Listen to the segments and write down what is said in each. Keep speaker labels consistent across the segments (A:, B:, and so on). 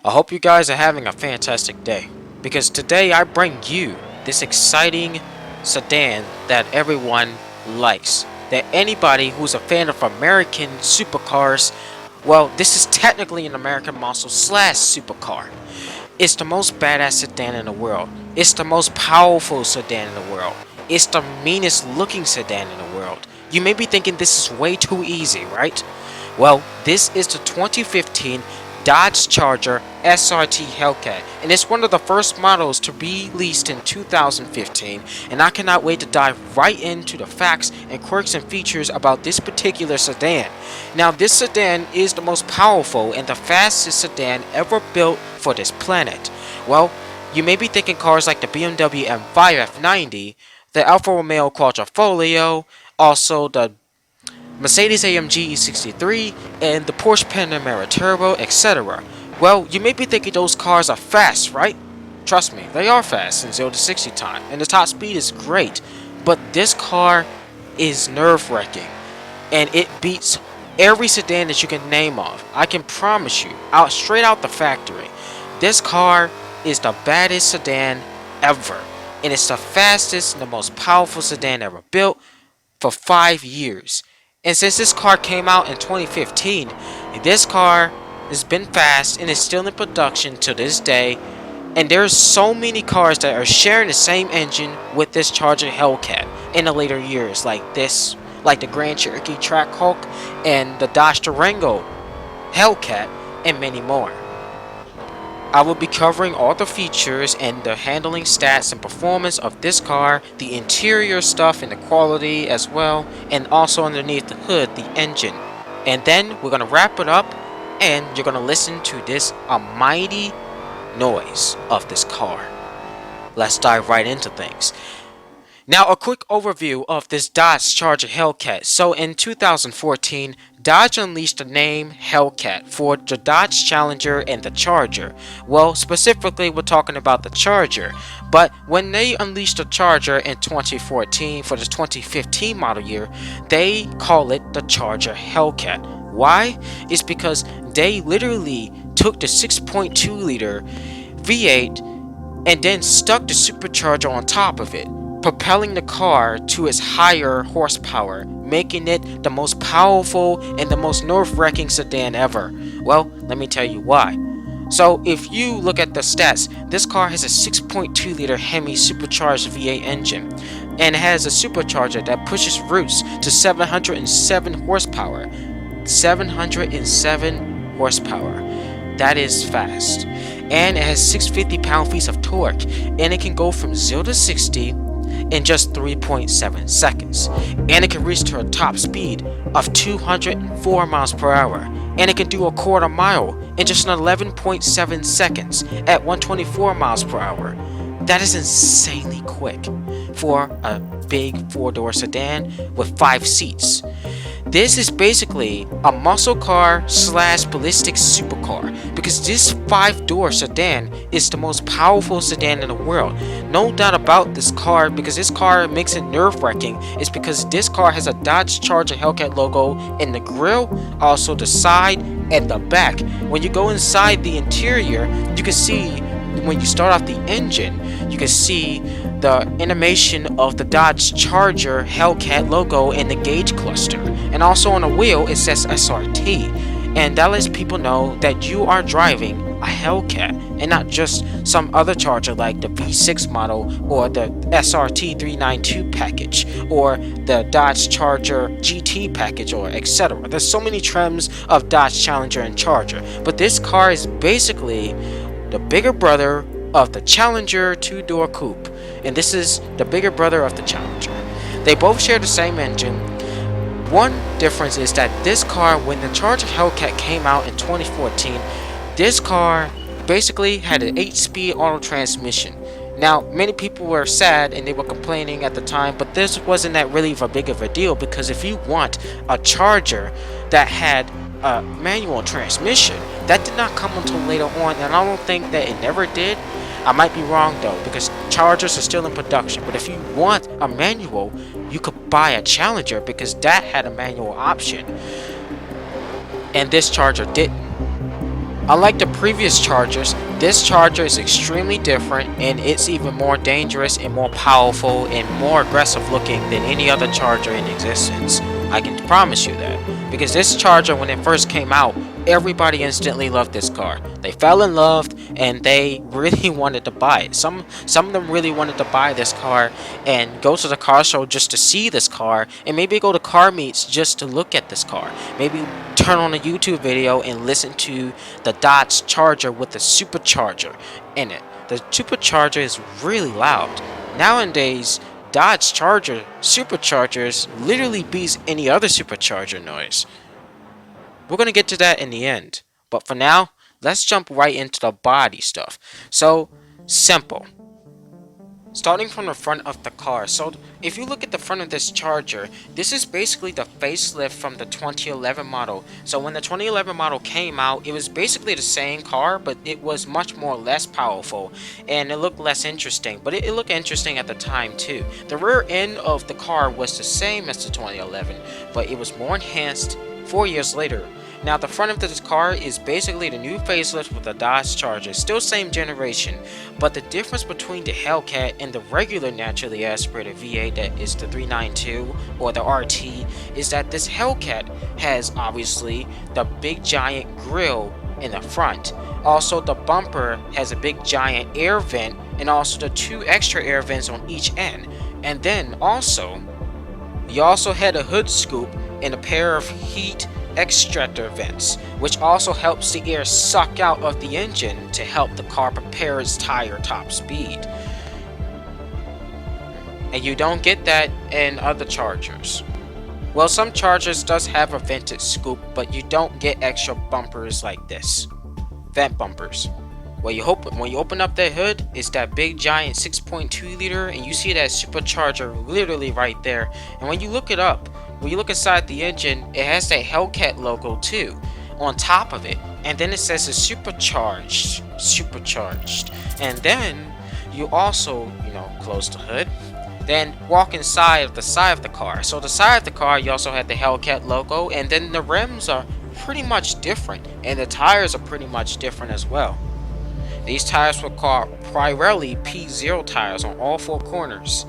A: I hope you guys are having a fantastic day, because today I bring you this exciting sedan that everyone likes. That anybody who's a fan of American supercars, well, this is technically an American muscle slash supercar. It's the most badass sedan in the world. It's the most powerful sedan in the world. It's the meanest looking sedan in the world. You may be thinking this is way too easy, right? Well, this is the 2015 Dodge Charger SRT Hellcat, and it's one of the first models to be released in 2015, and I cannot wait to dive right into the facts and quirks and features about this particular sedan. Now, this sedan is the most powerful and the fastest sedan ever built for this planet. Well, you may be thinking cars like the BMW M5 F90, the Alfa Romeo Quadrifoglio, also the Mercedes-AMG E63, and the Porsche Panamera Turbo, etc. Well, you may be thinking those cars are fast, right? Trust me, they are fast in 0 to 60 time, and the top speed is great, but this car is nerve-wracking, and it beats every sedan that you can name of. I can promise you, straight out the factory, this car is the baddest sedan ever, and it's the fastest and the most powerful sedan ever built for 5 years. And since this car came out in 2015, this car has been fast and is still in production to this day. And there's so many cars that are sharing the same engine with this Charger Hellcat in the later years, like the Grand Cherokee Trackhawk and the Dodge Durango Hellcat, and many more. I will be covering all the features and the handling stats and performance of this car, the interior stuff and the quality as well, and also underneath the hood, the engine. And then we're going to wrap it up, and you're going to listen to this almighty noise of this car. Let's dive right into things. Now, a quick overview of this Dodge Charger Hellcat. So in 2014, Dodge unleashed the name Hellcat for the Dodge Challenger and the Charger. Well, specifically we're talking about the Charger, but when they unleashed the Charger in 2014 for the 2015 model year, they call it the Charger Hellcat. Why? It's because they literally took the 6.2 liter V8 and then stuck the supercharger on top of it, propelling the car to its higher horsepower, making it the most powerful and the most nerve-wracking sedan ever. Well, let me tell you why. So if you look at the stats, this car has a 6.2 liter HEMI supercharged V8 engine, and it has a supercharger that pushes roots to 707 horsepower. 707 horsepower. That is fast. And it has 650 pound-feet of torque, and it can go from 0 to 60 in just 3.7 seconds, and it can reach to a top speed of 204 miles per hour, and it can do a quarter mile in just 11.7 seconds at 124 miles per hour. That is insanely quick for a big 4-door sedan with 5 seats. This is basically a muscle car slash ballistic supercar, because this 5-door sedan is the most powerful sedan in the world. No doubt about this car, because this car makes it nerve-wracking, is because this car has a Dodge Charger Hellcat logo in the grille, also the side and the back. When you go inside the interior, you can see, when you start off the engine, you can see the animation of the Dodge Charger Hellcat logo in the gauge cluster, and also on the wheel it says SRT, and that lets people know that you are driving a Hellcat and not just some other Charger like the V6 model or the SRT 392 package or the Dodge Charger GT package, or etc. There's so many trims of Dodge Challenger and Charger, but this car is basically the bigger brother of the Challenger 2-door coupe, and this is the bigger brother of the Challenger. They both share the same engine. One difference is that this car, when the Charger Hellcat came out in 2014, this car basically had an 8-speed auto transmission. Now, many people were sad and they were complaining at the time, but this wasn't that really big of a deal, because if you want a Charger that had a manual transmission, that did not come until later on, and I don't think that it never did. I might be wrong though, because Chargers are still in production, but if you want a manual, you could buy a Challenger, because that had a manual option and this Charger didn't. Unlike the previous Chargers, this Charger is extremely different, and it's even more dangerous and more powerful and more aggressive looking than any other Charger in existence. I can promise you that. Because this Charger, when it first came out, everybody instantly loved this car. They fell in love and they really wanted to buy it. Some of them really wanted to buy this car and go to the car show just to see this car, and maybe go to car meets just to look at this car. Maybe turn on a YouTube video and listen to the Dodge Charger with the supercharger in it. The supercharger is really loud. Nowadays, Dodge Charger superchargers literally beats any other supercharger noise. We're going to get to that in the end. But for now, let's jump right into the body stuff. So, simple. Starting from the front of the car. So, if you look at the front of this Charger, this is basically the facelift from the 2011 model. So, when the 2011 model came out, it was basically the same car, but it was much more less powerful, and it looked less interesting. But it looked interesting at the time too. The rear end of the car was the same as the 2011, but it was more enhanced 4 years later. Now, the front of this car is basically the new facelift with the Dodge Charger, still same generation, but the difference between the Hellcat and the regular naturally aspirated V8 that is the 392 or the RT is that this Hellcat has obviously the big giant grille in the front. Also, the bumper has a big giant air vent, and also the 2 extra air vents on each end. And then also, you also had a hood scoop and a pair of heat extractor vents, which also helps the air suck out of the engine to help the car prepare its tire top speed. And you don't get that in other Chargers. Well, some Chargers does have a vented scoop, but you don't get extra bumpers like this. Vent bumpers. When you open up that hood, it's that big giant 6.2 liter, and you see that supercharger literally right there. And when you look it up, when you look inside the engine, it has that Hellcat logo too on top of it, and then it says it's supercharged. And then you also, close the hood, then walk inside of the side of the car. So the side of the car, you also have the Hellcat logo, and then the rims are pretty much different, and the tires are pretty much different as well. These tires were called primarily P0 tires on all 4 corners.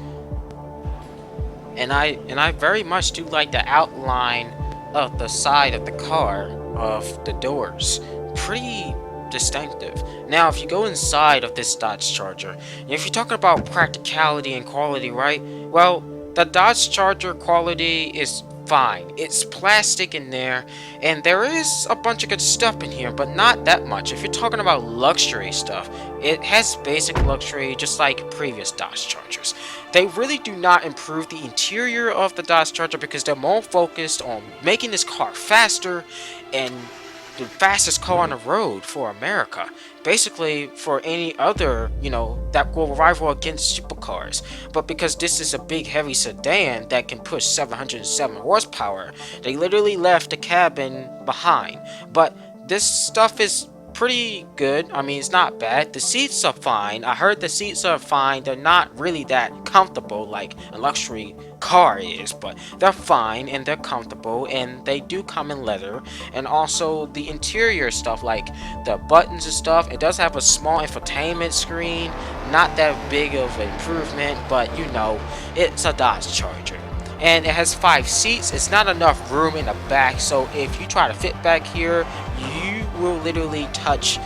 A: And I very much do like the outline of the side of the car of the doors. Pretty distinctive. Now, if you go inside of this Dodge Charger, if you're talking about practicality and quality, right? Well, the Dodge Charger quality is fine. It's plastic in there, and there is a bunch of good stuff in here, but not that much. If you're talking about luxury stuff, it has basic luxury just like previous Dodge Chargers. They really do not improve the interior of the Dodge Charger because they're more focused on making this car faster and the fastest car on the road for America. Basically, for any other, that will rival against supercars. But because this is a big heavy sedan that can push 707 horsepower, they literally left the cabin behind. But this stuff is pretty good. I mean, it's not bad. The seats are fine. I heard the seats are fine. They're not really that comfortable like a luxury car is, but they're fine and they're comfortable, and they do come in leather. And also the interior stuff, like the buttons and stuff, it does have a small infotainment screen. Not that big of an improvement, but it's a Dodge Charger. And it has 5 seats. It's not enough room in the back, so if you try to fit back here, you will literally touch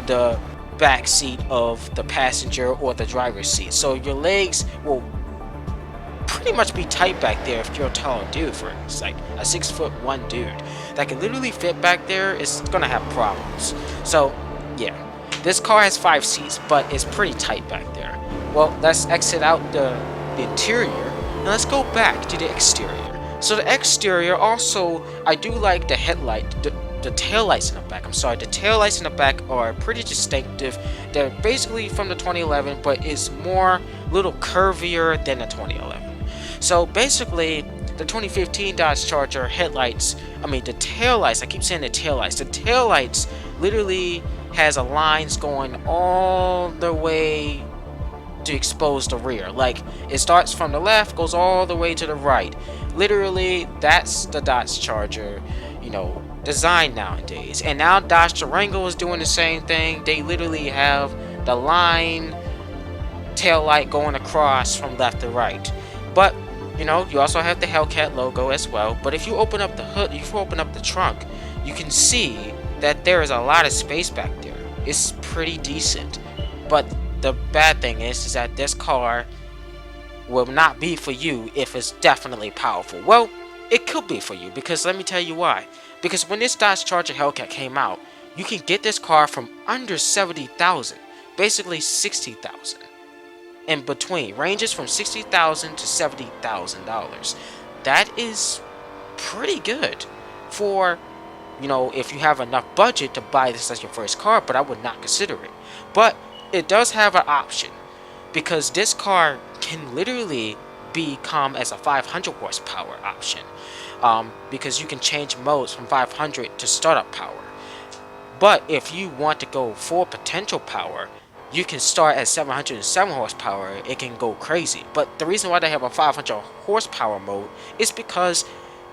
A: the back seat of the passenger or the driver's seat. So your legs will pretty much be tight back there if you're a taller dude. For it's like a 6'1" dude that can literally fit back there is gonna have problems. So yeah, this car has 5 seats, but it's pretty tight back there. Well, let's exit out the interior. Now let's go back to the exterior. So the exterior also, I do like the headlight, the taillights in the back. The taillights in the back are pretty distinctive. They're basically from the 2011, but it's more little curvier than the 2011. So basically, the 2015 Dodge Charger headlights, the taillights, I keep saying the taillights literally has a lines going all the way to expose the rear. Like, it starts from the left, goes all the way to the right. Literally, that's the Dodge Charger, design nowadays. And now Dodge Durango is doing the same thing. They literally have the line tail light going across from left to right. But you know, you also have the Hellcat logo as well. But if you open up the hood, if you open up the trunk, you can see that there is a lot of space back there. It's pretty decent. But the bad thing is that this car will not be for you if it's definitely powerful. Well, it could be for you, because let me tell you why. Because when this Dodge Charger Hellcat came out, you can get this car from under 70,000, basically 60,000. In between, ranges from $60,000 to $70,000. That is pretty good for, you know, if you have enough budget to buy this as your first car, but I would not consider it. But it does have an option, because this car can literally become as a 500 horsepower option, because you can change modes from 500 to startup power. But if you want to go full potential power, you can start at 707 horsepower. It can go crazy. But the reason why they have a 500 horsepower mode is because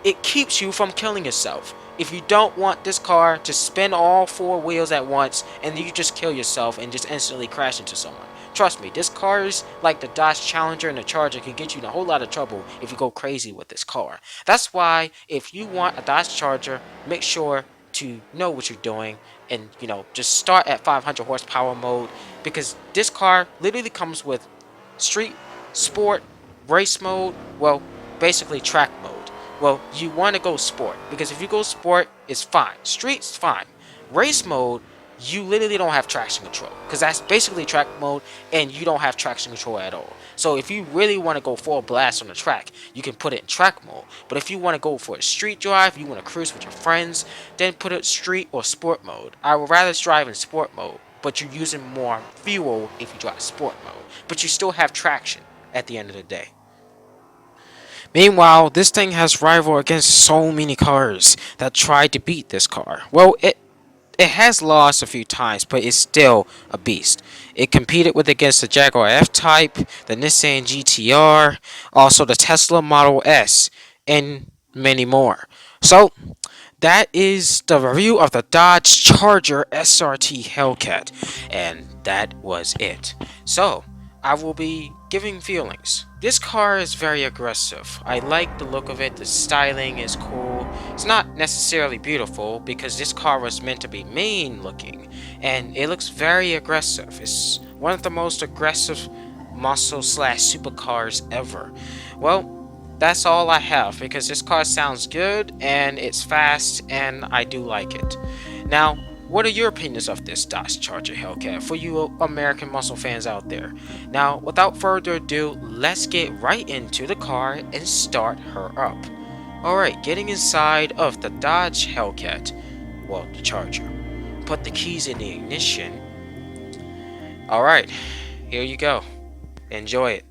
A: it keeps you from killing yourself. If you don't want this car to spin all four wheels at once and you just kill yourself and just instantly crash into someone. Trust me, this cars like the Dodge Challenger and the Charger can get you in a whole lot of trouble if you go crazy with this car. That's why if you want a Dodge Charger, make sure to know what you're doing and, you know, just start at 500 horsepower mode, because this car literally comes with street, sport, race mode, well, basically track mode. Well, you want to go sport, because if you go sport, it's fine. Street's fine. Race mode, you literally don't have traction control, because that's basically track mode and you don't have traction control at all. So if you really want to go full blast on the track, you can put it in track mode. But if you want to go for a street drive, you want to cruise with your friends, then put it street or sport mode. I would rather drive in sport mode, but you're using more fuel if you drive sport mode, but you still have traction at the end of the day. Meanwhile, this thing has rival against so many cars that tried to beat this car. Well, it has lost a few times, but it's still a beast. It competed with against the Jaguar F-Type, the Nissan GT-R, also the Tesla Model S, and many more. So, that is the review of the Dodge Charger SRT Hellcat, and that was it. So, I will be giving feelings. This car is very aggressive. I like the look of it. The styling is cool. It's not necessarily beautiful because this car was meant to be mean looking, and it looks very aggressive. It's one of the most aggressive muscle slash supercars ever. Well, that's all I have, because this car sounds good and it's fast and I do like it. Now, what are your opinions of this Dodge Charger Hellcat for you American muscle fans out there? Now, without further ado, let's get right into the car and start her up. Alright, getting inside of the Dodge Hellcat, well, the Charger. Put the keys in the ignition. Alright, here you go. Enjoy it.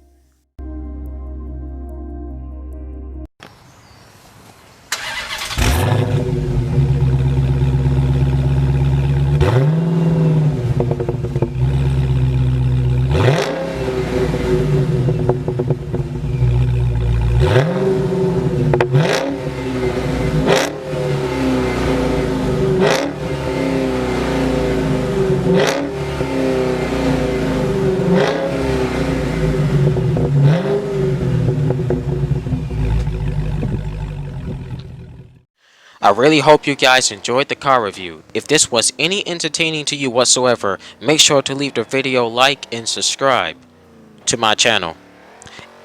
A: I really hope you guys enjoyed the car review. If this was any entertaining to you whatsoever, make sure to leave the video like and subscribe to my channel.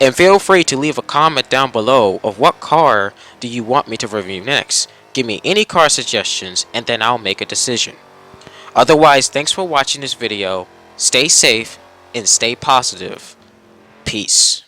A: And feel free to leave a comment down below of what car do you want me to review next. Give me any car suggestions and then I'll make a decision. Otherwise, thanks for watching this video. Stay safe and stay positive. Peace.